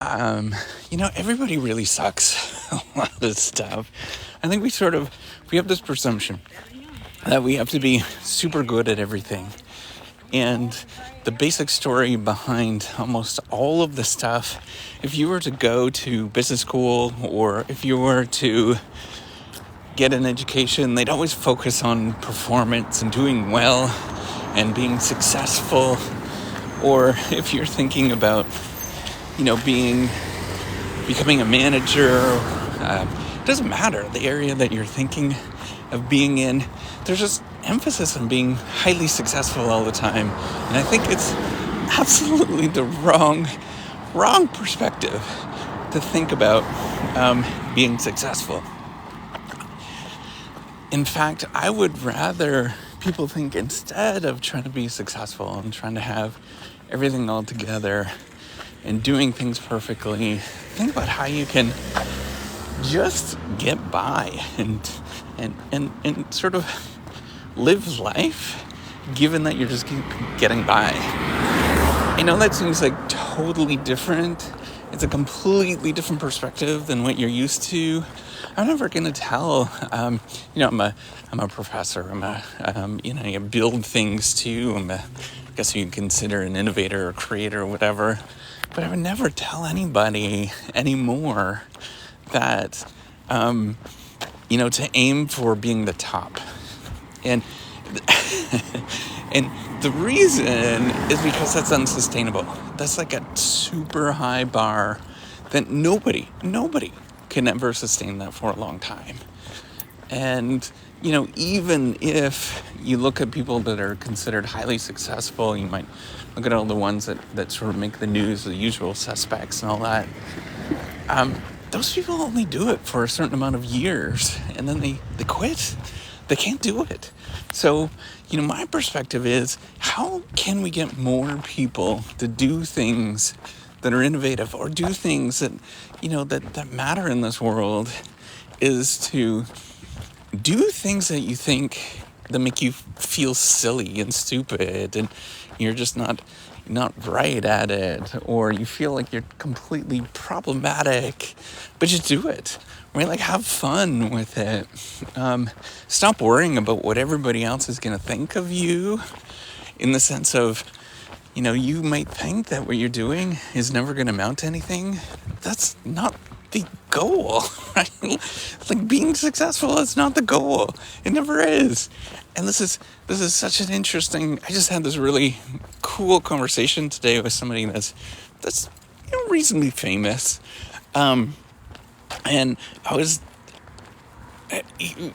Um, Everybody really sucks a lot of this stuff. I think we have this presumption that we have to be super good at everything. And the basic story behind almost all of the stuff, if you were to go to business school or if you were to get an education, they'd always focus on performance and doing well and being successful. Or if you're thinking about, becoming a manager, it doesn't matter the area that you're thinking of being in. There's just emphasis on being highly successful all the time. And I think it's absolutely the wrong perspective to think about being successful. In fact, I would rather people think, instead of trying to be successful and trying to have everything all together and doing things perfectly, think about how you can just get by and sort of live life, given that you're just getting by. I know that seems like totally different. It's a completely different perspective than what you're used to. I'm never going to tell. I'm a professor. I build things too. I guess you consider an innovator or creator or whatever. But I would never tell anybody anymore that, to aim for being the top. And and the reason is because that's unsustainable. That's like a super high bar that nobody can ever sustain that for a long time. And, even if you look at people that are considered highly successful, you might look at all the ones that sort of make the news, the usual suspects and all that. Those people only do it for a certain amount of years, and then they quit. They can't do it. So, my perspective is, how can we get more people to do things that are innovative or do things that, that matter in this world, is to do things that you think that make you feel silly and stupid and you're just not right at it, or you feel like you're completely problematic, but just do it. Right? Like, have fun with it. Stop worrying about what everybody else is going to think of you, in the sense of, you might think that what you're doing is never going to amount to anything. That's not the goal, right? Like, being successful is not the goal. It never is. And this is such an interesting. I just had this really cool conversation today with somebody that's reasonably famous, and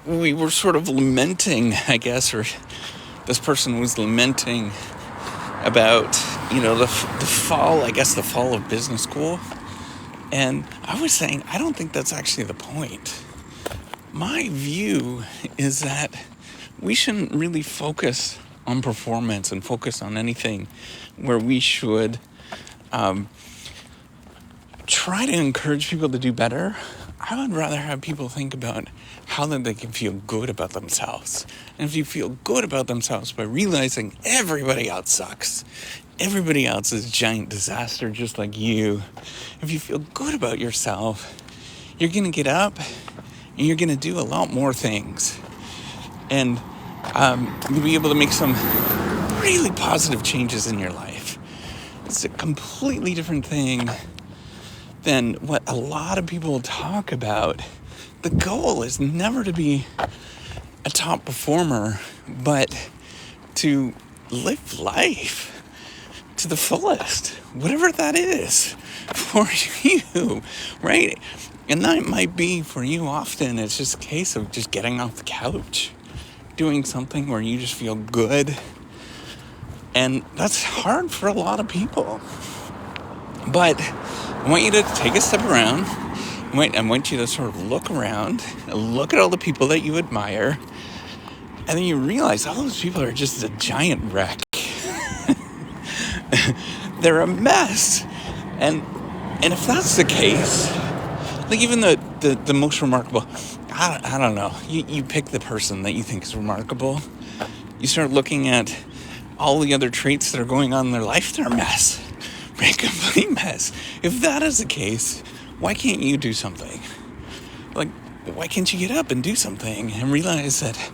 we were sort of lamenting, I guess, or this person was lamenting about the fall. I guess the fall of business school. And I was saying, I don't think that's actually the point. My view is that we shouldn't really focus on performance and focus on anything where we should try to encourage people to do better. I would rather have people think about how that they can feel good about themselves. And if you feel good about themselves by realizing everybody else sucks, everybody else is a giant disaster just like you, if you feel good about yourself, you're going to get up and you're going to do a lot more things. And you'll be able to make some really positive changes in your life. It's a completely different thing than what a lot of people talk about. The goal is never to be a top performer, but to live life to the fullest, whatever that is for you, right? And that might be for you often, it's just a case of just getting off the couch, doing something where you just feel good. And that's hard for a lot of people. But I want you to take a step around. I want you to sort of look around, look at all the people that you admire, and then you realize all those people are just a giant wreck. They're a mess. And if that's the case, like, even the most remarkable, I don't know, you pick the person that you think is remarkable. You start looking at all the other traits that are going on in their life, they're a mess. a complete mess. If that is the case, why can't you do something? Like, why can't you get up and do something and realize that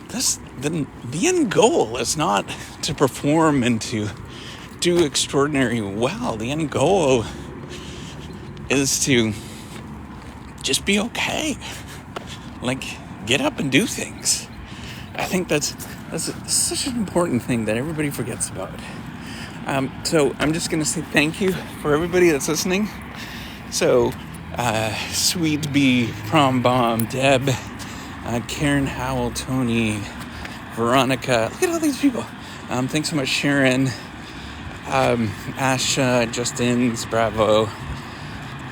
the end goal is not to perform and to do extraordinary well. The end goal is to just be okay. Like, get up and do things. I think that's such an important thing that everybody forgets about. So I'm just going to say thank you for everybody that's listening. So, Sweet Bee, Prom Bomb, Deb, Karen Howell, Tony, Veronica. Look at all these people. Thanks so much, Sharon, Asha, Justin, Bravo,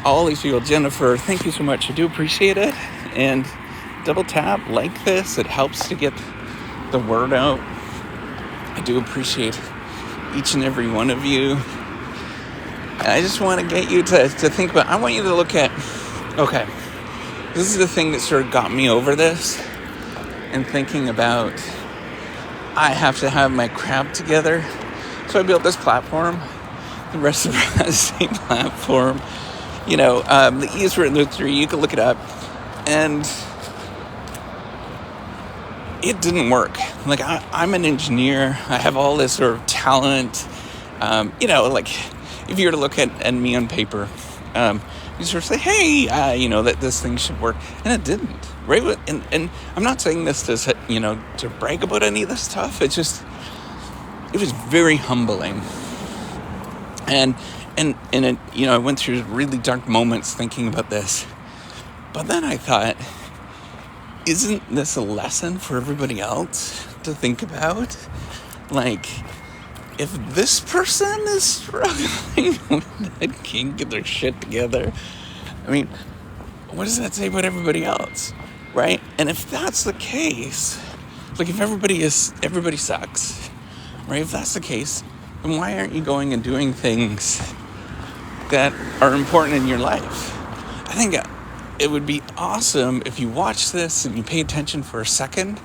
all these people, Jennifer. Thank you so much. I do appreciate it. And double tap, like this. It helps to get the word out. I do appreciate each and every one of you. I just want to get you to think about, I want you to look at, okay, this is the thing that sort of got me over this and thinking about, I have to have my crap together. So I built this platform. The rest of it has the same platform. You know, the E is written with 3. You can look it up. And it didn't work. Like, I'm an engineer. I have all this sort of talent. You know, like, if you were to look at me on paper, you sort of say, hey, you know, that this thing should work. And it didn't, right? And I'm not saying this to, you know, to brag about any of this stuff. It's just, it was very humbling. And it, you know, I went through really dark moments thinking about this. But then I thought, isn't this a lesson for everybody else to think about? Like, if this person is struggling and can't get their shit together, I mean, what does that say about everybody else, right? And if that's the case, like, if everybody sucks, right? If that's the case, then why aren't you going and doing things that are important in your life? I think it would be awesome if you watch this and you pay attention for a second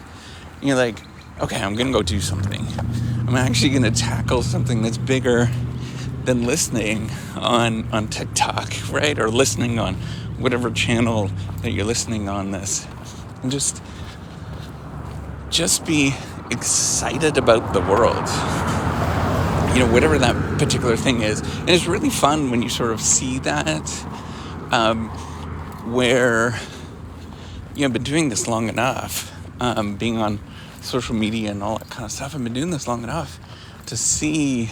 and you're like, okay, I'm going to go do something. I'm actually going to tackle something that's bigger than listening on TikTok, right? Or listening on whatever channel that you're listening on this. And just be excited about the world. You know, whatever that particular thing is. And it's really fun when you sort of see that, where, you know, I've been doing this long enough, being on social media and all that kind of stuff. I've been doing this long enough to see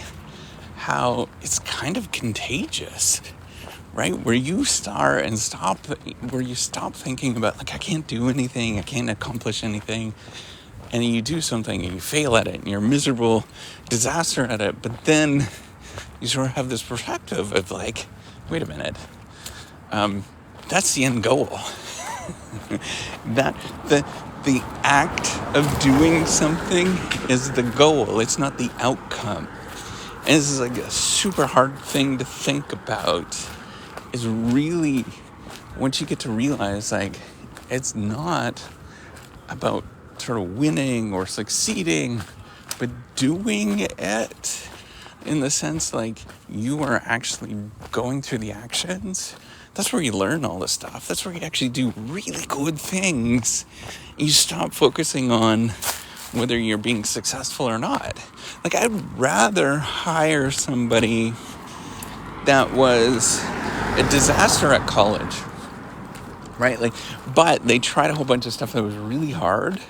how it's kind of contagious, right? Where you start and stop thinking about, like, I can't do anything, I can't accomplish anything. And you do something and you fail at it and you're a miserable disaster at it. But then you sort of have this perspective of, like, wait a minute, that's the end goal. That the act of doing something is the goal. It's not the outcome. And this is like a super hard thing to think about. Is really, once you get to realize, like, it's not about sort of winning or succeeding, but doing it in the sense, like, you are actually going through the actions. That's where you learn all this stuff. That's where you actually do really good things. You stop focusing on whether you're being successful or not. Like, I'd rather hire somebody that was a disaster at college, right? Like, but they tried a whole bunch of stuff that was really hard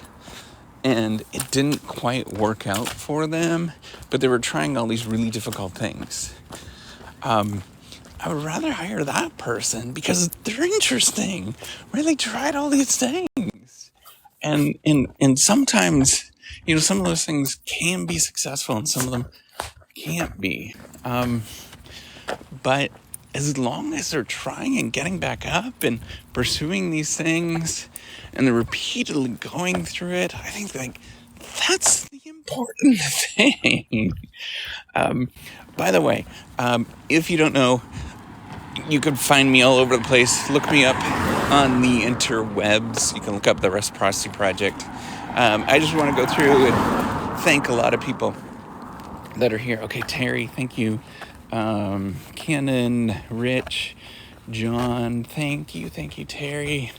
and it didn't quite work out for them, but they were trying all these really difficult things. I would rather hire that person because they're interesting, right? They tried all these things. And sometimes, you know, some of those things can be successful and some of them can't be. But as long as they're trying and getting back up and pursuing these things and they're repeatedly going through it, I think, like, that's the important thing. By the way, if you don't know, you can find me all over the place. Look me up on the interwebs. You can look up the Reciprocity Project. I just want to go through and thank a lot of people that are here. Okay, Terry, thank you. Cannon, Rich, John, thank you, Terry.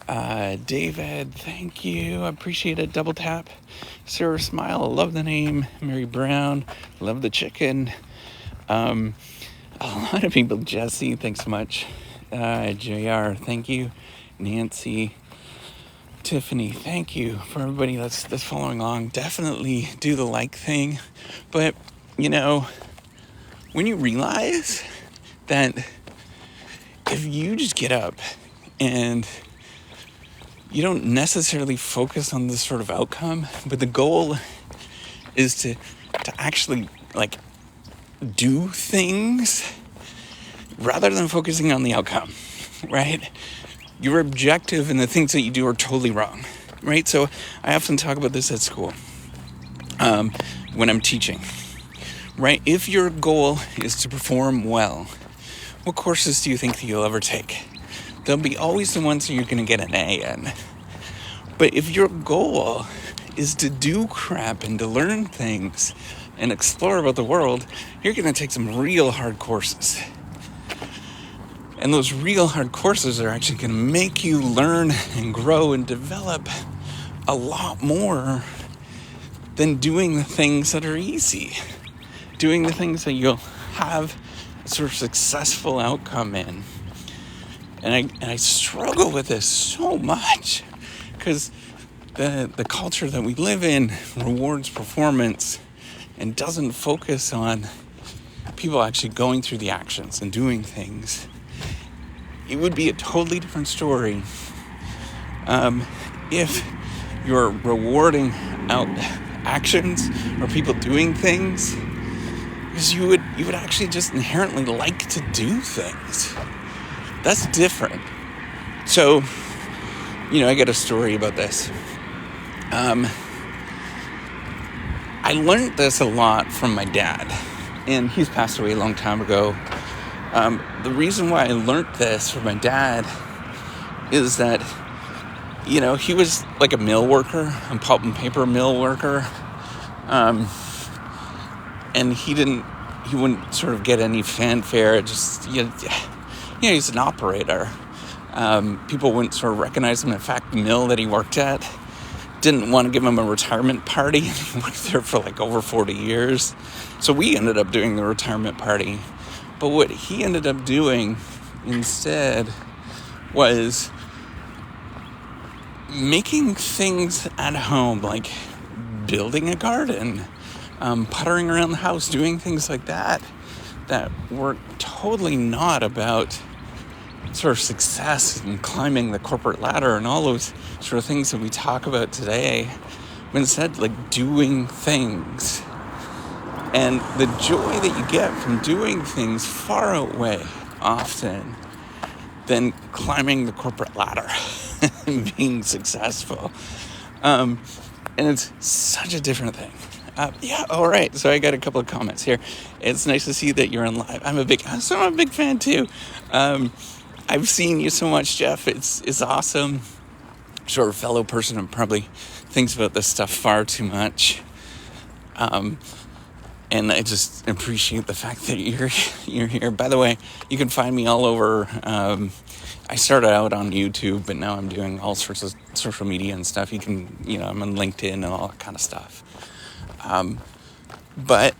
David, thank you. I appreciate it. Double tap. Sarah Smile, love the name. Mary Brown, love the chicken. A lot of people. Jesse, thanks so much. JR, thank you. Nancy, Tiffany, thank you for everybody that's following along. Definitely do the like thing. But, when you realize that if you just get up and you don't necessarily focus on this sort of outcome, but the goal is to actually do things rather than focusing on the outcome, right? Your objective and the things that you do are totally wrong, right? So I often talk about this at school when I'm teaching, right? If your goal is to perform well, what courses do you think that you'll ever take? They'll be always the ones that you're going to get an A in. But if your goal is to do crap and to learn things and explore about the world, you're going to take some real hard courses. And those real hard courses are actually going to make you learn and grow and develop a lot more than doing the things that are easy. Doing the things that you'll have a sort of successful outcome in. And I struggle with this so much because the culture that we live in rewards performance and doesn't focus on people actually going through the actions and doing things. It would be a totally different story if you're rewarding out actions or people doing things, because you would actually just inherently like to do things. That's different. So, I got a story about this. I learned this a lot from my dad, and he's passed away a long time ago. The reason why I learned this from my dad is that, he was like a mill worker, a pulp and paper mill worker. And he wouldn't sort of get any fanfare. Just, he's an operator. People wouldn't sort of recognize him. In fact, the mill that he worked at didn't want to give him a retirement party. He worked there for over 40 years. So we ended up doing the retirement party. But what he ended up doing instead was making things at home, like building a garden, puttering around the house, doing things like that were totally not about sort of success and climbing the corporate ladder and all those sort of things that we talk about today, but instead doing things. And the joy that you get from doing things far outweigh often than climbing the corporate ladder and being successful. And it's such a different thing. All right. So I got a couple of comments here. It's nice to see that you're on live. I'm a big fan too. I've seen you so much, Jeff. It's awesome. Sort of fellow person who probably thinks about this stuff far too much. And I just appreciate the fact that you're here. By the way, you can find me all over. I started out on YouTube, but now I'm doing all sorts of social media and stuff. You can, I'm on LinkedIn and all that kind of stuff. But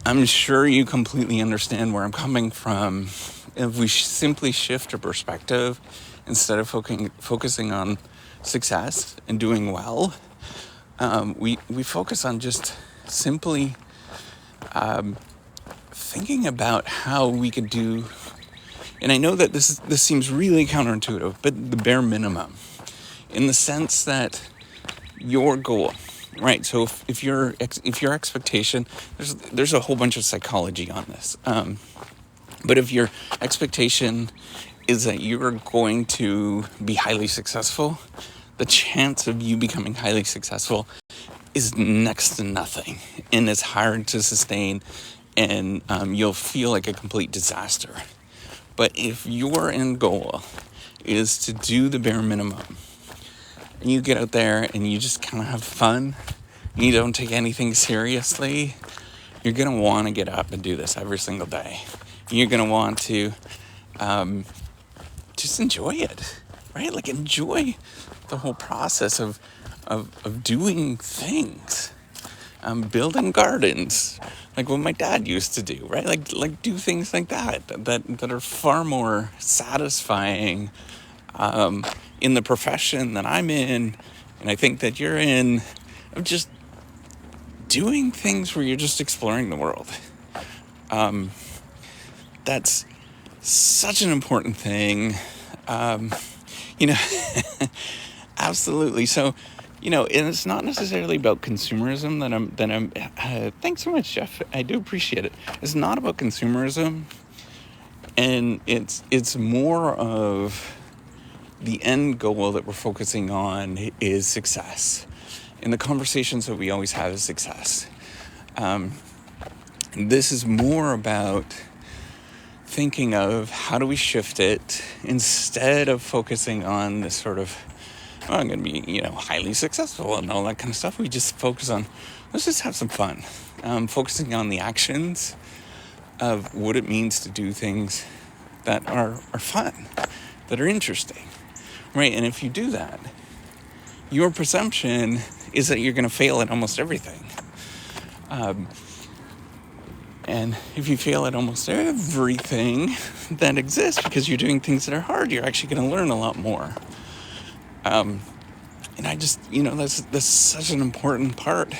I'm sure you completely understand where I'm coming from. If we simply shift our perspective, instead of focusing on success and doing well, we focus on just simply thinking about how we could do. And I know that this seems really counterintuitive, but the bare minimum, in the sense that your goal, right? So if your expectation, there's a whole bunch of psychology on this. But if your expectation is that you're going to be highly successful, the chance of you becoming highly successful is next to nothing, and it's hard to sustain, and you'll feel like a complete disaster. But if your end goal is to do the bare minimum, and you get out there and you just kind of have fun, and you don't take anything seriously, you're going to want to get up and do this every single day. You're going to want to just enjoy it, right? Like, enjoy the whole process of doing things, building gardens, like what my dad used to do, right? Like do things like that are far more satisfying in the profession that I'm in, and I think that you're in, of just doing things where you're just exploring the world. That's such an important thing. Absolutely. So, and it's not necessarily about consumerism that I'm, thanks so much, Jeff. I do appreciate it. It's not about consumerism, and it's more of the end goal that we're focusing on is success. And the conversations that we always have is success. This is more about thinking of how do we shift it, instead of focusing on this sort of, I'm going to be, highly successful and all that kind of stuff. We just focus on, let's just have some fun. Focusing on the actions of what it means to do things that are fun, that are interesting, right? And if you do that, your presumption is that you're going to fail at almost everything. And if you fail at almost everything that exists because you're doing things that are hard, you're actually going to learn a lot more. And I just, that's such an important part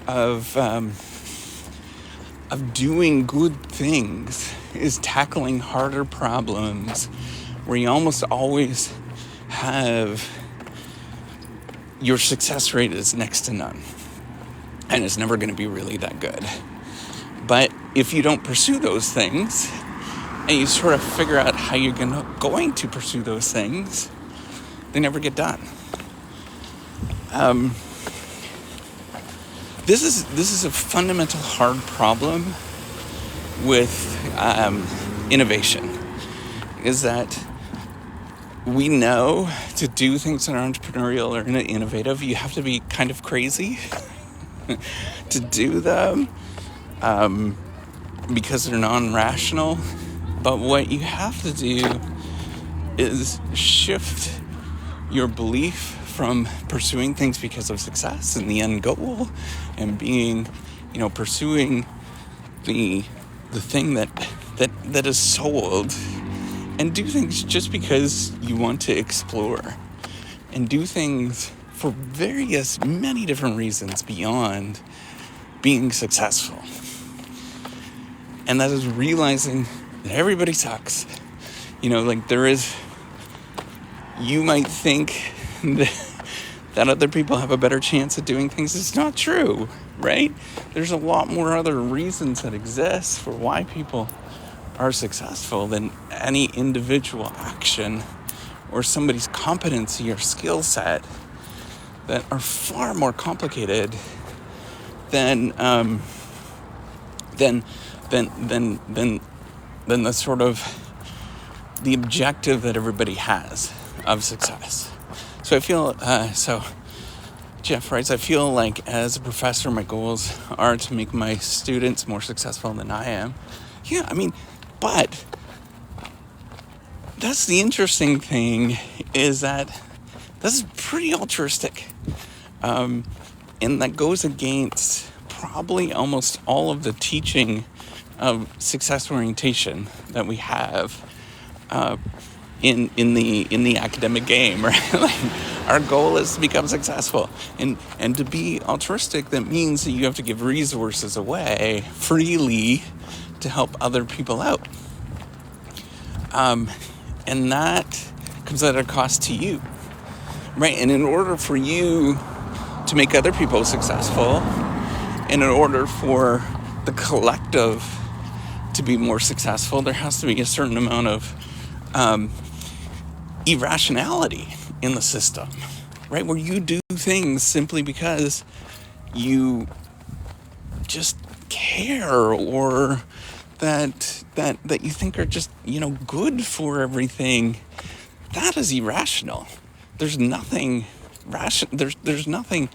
of doing good things, is tackling harder problems where you almost always have your success rate is next to none. And it's never going to be really that good. But if you don't pursue those things, and you sort of figure out how you're going to pursue those things, they never get done. This is a fundamental hard problem with innovation, is that we know to do things that are entrepreneurial or innovative, you have to be kind of crazy to do them. Because they're non-rational. But what you have to do is shift your belief from pursuing things because of success and the end goal, and being, pursuing the thing that is sold, and do things just because you want to explore, and do things for many different reasons beyond being successful. And that is realizing that everybody sucks. You might think that other people have a better chance at doing things. It's not true, right? There's a lot more other reasons that exist for why people are successful than any individual action or somebody's competency or skill set, that are far more complicated than the sort of the objective that everybody has of success. So I feel, Jeff writes, I feel like as a professor, my goals are to make my students more successful than I am. Yeah, but that's the interesting thing, is that this is pretty altruistic. And that goes against probably almost all of the teaching of success orientation that we have in the academic game, right? Like, our goal is to become successful, and to be altruistic, that means that you have to give resources away freely to help other people out, and that comes at a cost to you, right? And in order for you to make other people successful, and in order for the collective to be more successful, there has to be a certain amount of irrationality in the system, right? Where you do things simply because you just care, or that you think are just, good for everything. That is irrational. There's nothing rational. There's nothing.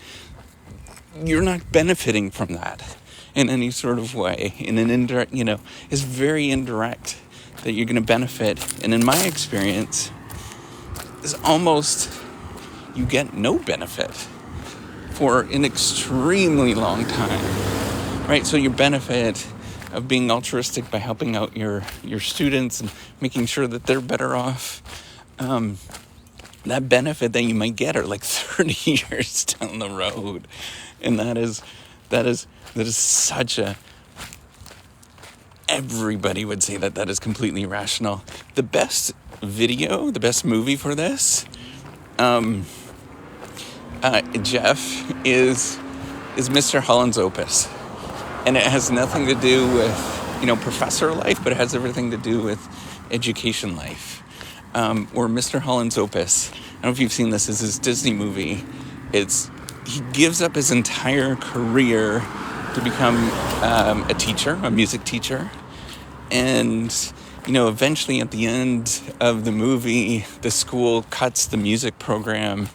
You're not benefiting from that. in any sort of way, in an indirect, is very indirect, that you're going to benefit. And in my experience, is almost, you get no benefit for an extremely long time, right? So your benefit of being altruistic by helping out your students and making sure that they're better off, that benefit that you might get are like 30 years down the road. And that is such a, everybody would say that is completely irrational. The best video, the best movie for this, Jeff, is Mr. Holland's Opus. And it has nothing to do with, professor life, but it has everything to do with education life. Or Mr. Holland's Opus, I don't know if you've seen this, is his Disney movie. He gives up his entire career to become a teacher, a music teacher. And, eventually at the end of the movie, the school cuts the music program.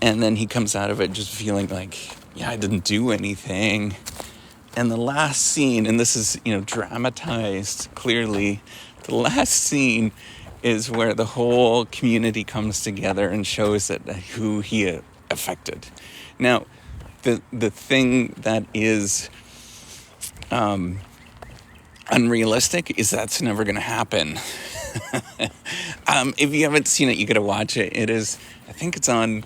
And then he comes out of it just feeling like, I didn't do anything. And the last scene, and this is, dramatized clearly, the last scene is where the whole community comes together and shows that who he affected. Now, the thing that is unrealistic is that's never going to happen. If you haven't seen it, you got to watch it. It is, I think it's on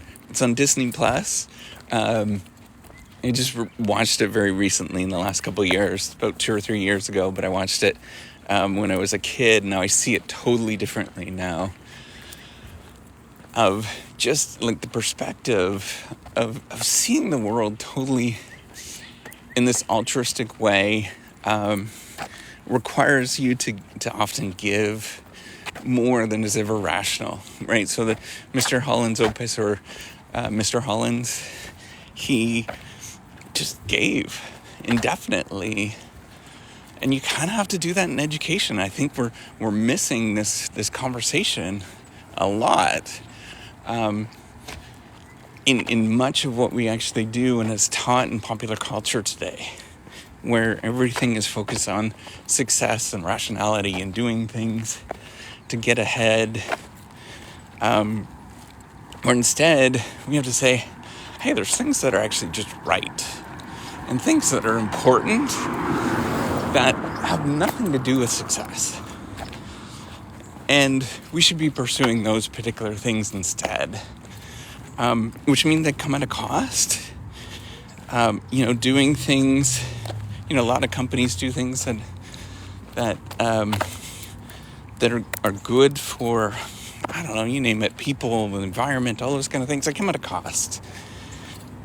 Disney Plus. I just watched it very recently in the last couple of years, about 2 or 3 years ago, but I watched it when I was a kid. Now I see it totally differently now, of just like the perspective of seeing the world totally in this altruistic way, requires you to often give more than is ever rational, right? So that Mr. Holland's Opus, or Mr. Holland's, he just gave indefinitely. And you kind of have to do that in education. I think we're missing this conversation a lot in much of what we actually do and is taught in popular culture today, where everything is focused on success and rationality and doing things to get ahead. Or instead, we have to say, hey, there's things that are actually just right, and things that are important that have nothing to do with success. And we should be pursuing those particular things instead, which means they come at a cost. Doing things, a lot of companies do things that are good for, I don't know, you name it, people, the environment, all those kind of things. They come at a cost.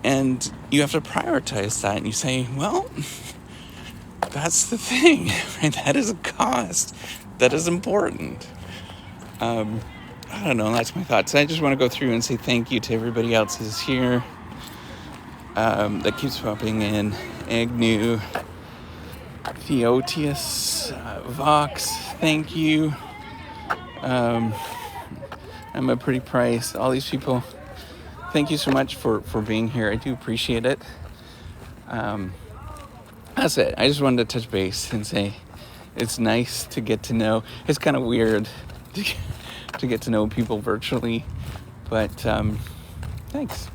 And you have to prioritize that, and you say, well, that's the thing, right? That is a cost. That is important. I don't know, that's my thoughts. I just want to go through and say thank you to everybody else who's here, that keeps popping in. Agnew, Theotius, Vox, thank you. I'm a pretty price. All these people, thank you so much for being here. I do appreciate it. That's it. I just wanted to touch base and say it's nice to get to know. It's kind of weird to get to know people virtually, but thanks.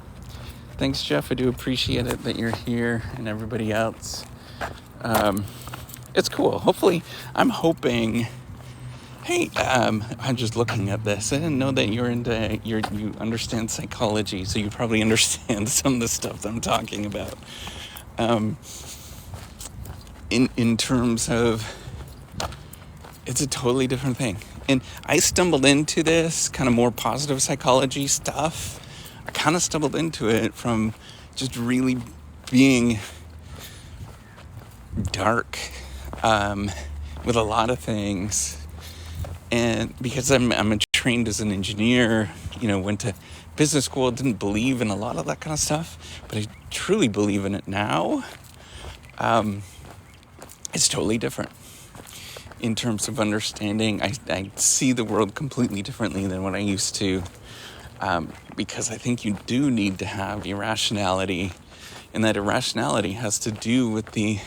Thanks, Jeff. I do appreciate it that you're here, and everybody else. It's cool. Hopefully, I'm hoping. Hey, I'm just looking at this. I didn't know that you understand psychology, so you probably understand some of the stuff that I'm talking about. In terms of, it's a totally different thing. And I stumbled into this kind of more positive psychology stuff. I kind of stumbled into it from just really being dark with a lot of things. And because I'm trained as an engineer, went to business school, didn't believe in a lot of that kind of stuff, but I truly believe in it now. It's totally different in terms of understanding. I see the world completely differently than what I used to, because I think you do need to have your rationality. And that irrationality has to do with the,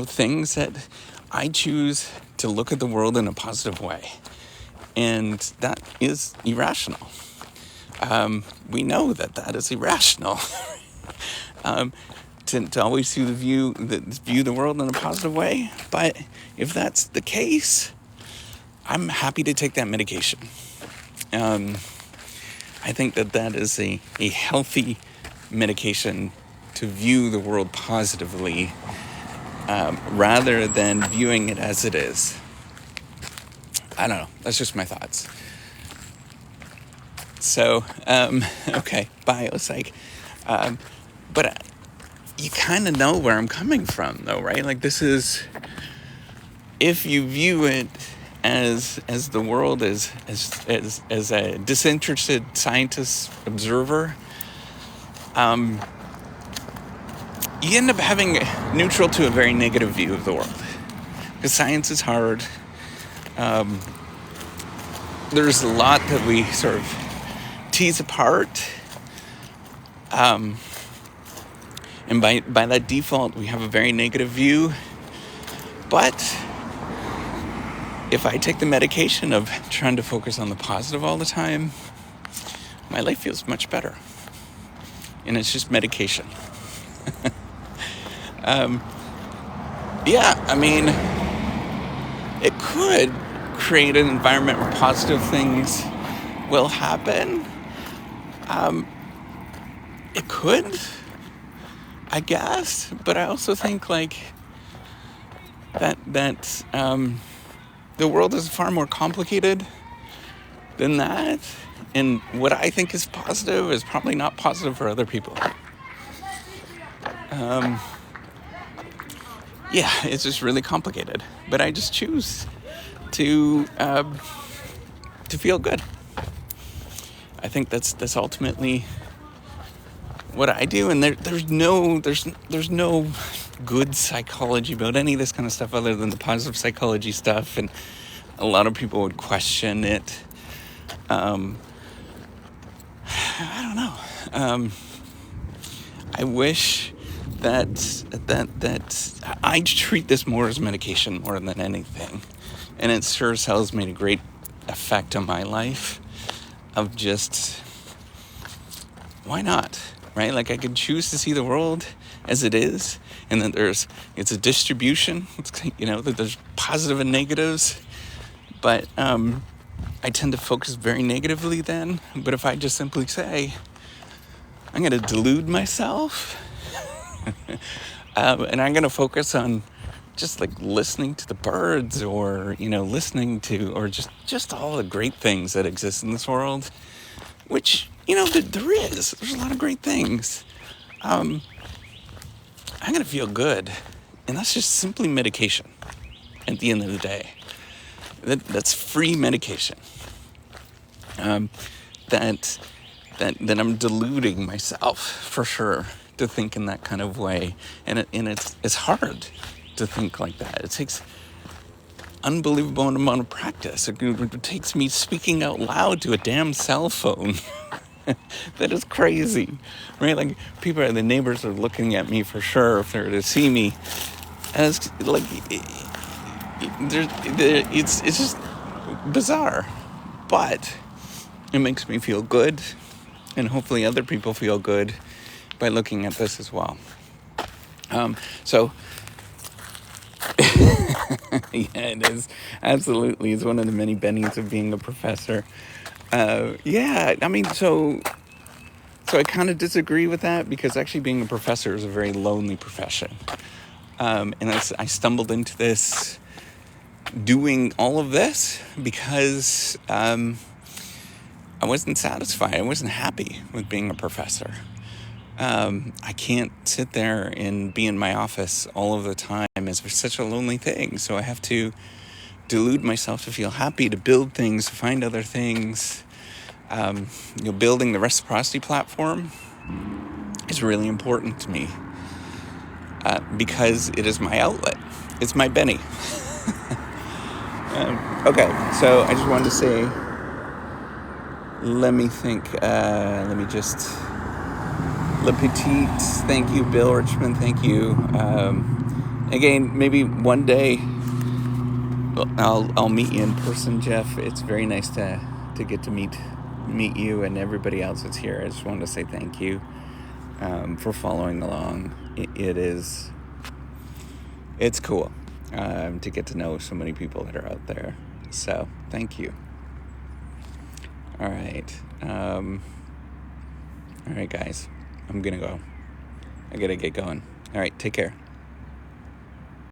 things that I choose to look at the world in a positive way. And that is irrational. We know that is irrational. To always view the world in a positive way. But if that's the case, I'm happy to take that medication. I think that is a healthy medication to view the world positively, rather than viewing it as it is. I don't know. That's just my thoughts. So, okay, biopsych. But you kind of know where I'm coming from, though, right? Like, this is, if you view it as the world as a disinterested scientist observer, you end up having a neutral to a very negative view of the world. Because science is hard. There's a lot that we sort of tease apart. And by that default, we have a very negative view. But if I take the medication of trying to focus on the positive all the time, my life feels much better. And it's just medication. It could create an environment where positive things will happen. It could, I guess, but I also think that the world is far more complicated than that, and what I think is positive is probably not positive for other people. It's just really complicated, but I just choose to feel good. I think that's ultimately what I do, and there's no good psychology about any of this kind of stuff other than the positive psychology stuff, and a lot of people would question it. I don't know. I wish that I treat this more as medication more than anything, and it sure as hell has made a great effect on my life of just, why not, right? Like, I could choose to see the world as it is, and then it's a distribution. That there's positive and negatives, but I tend to focus very negatively then. But if I just simply say, I'm going to delude myself, and I'm going to focus on just like listening to the birds, or listening to, or just all the great things that exist in this world, which there's a lot of great things. I'm going to feel good, and that's just simply medication at the end of the day. That's free medication. That I'm deluding myself for sure to think in that kind of way, and it's hard to think like that. It takes unbelievable amount of practice. It takes me speaking out loud to a damn cell phone. That is crazy, right? Like, the neighbors are looking at me for sure if they're to see me, and it's like it's just bizarre, but it makes me feel good, and hopefully other people feel good by looking at this as well. So it is absolutely. It's one of the many bennies of being a professor. So I kind of disagree with that, because actually being a professor is a very lonely profession. And I stumbled into this doing all of this because I wasn't satisfied. I wasn't happy with being a professor. I can't sit there and be in my office all of the time. It's such a lonely thing. So I have to delude myself to feel happy, to build things, to find other things. Building the reciprocity platform is really important to me, because it is my outlet. It's my Benny. Okay, so I just wanted to say, let me think. Let me just Le Petit, thank you. Bill Richmond, thank you. Again, maybe one day I'll meet you in person, Jeff. It's very nice to get to meet you and everybody else that's here. I just wanted to say thank you for following along. It's cool to get to know so many people that are out there. So thank you. All right. All right, guys. I'm gonna go. I gotta get going. All right. Take care.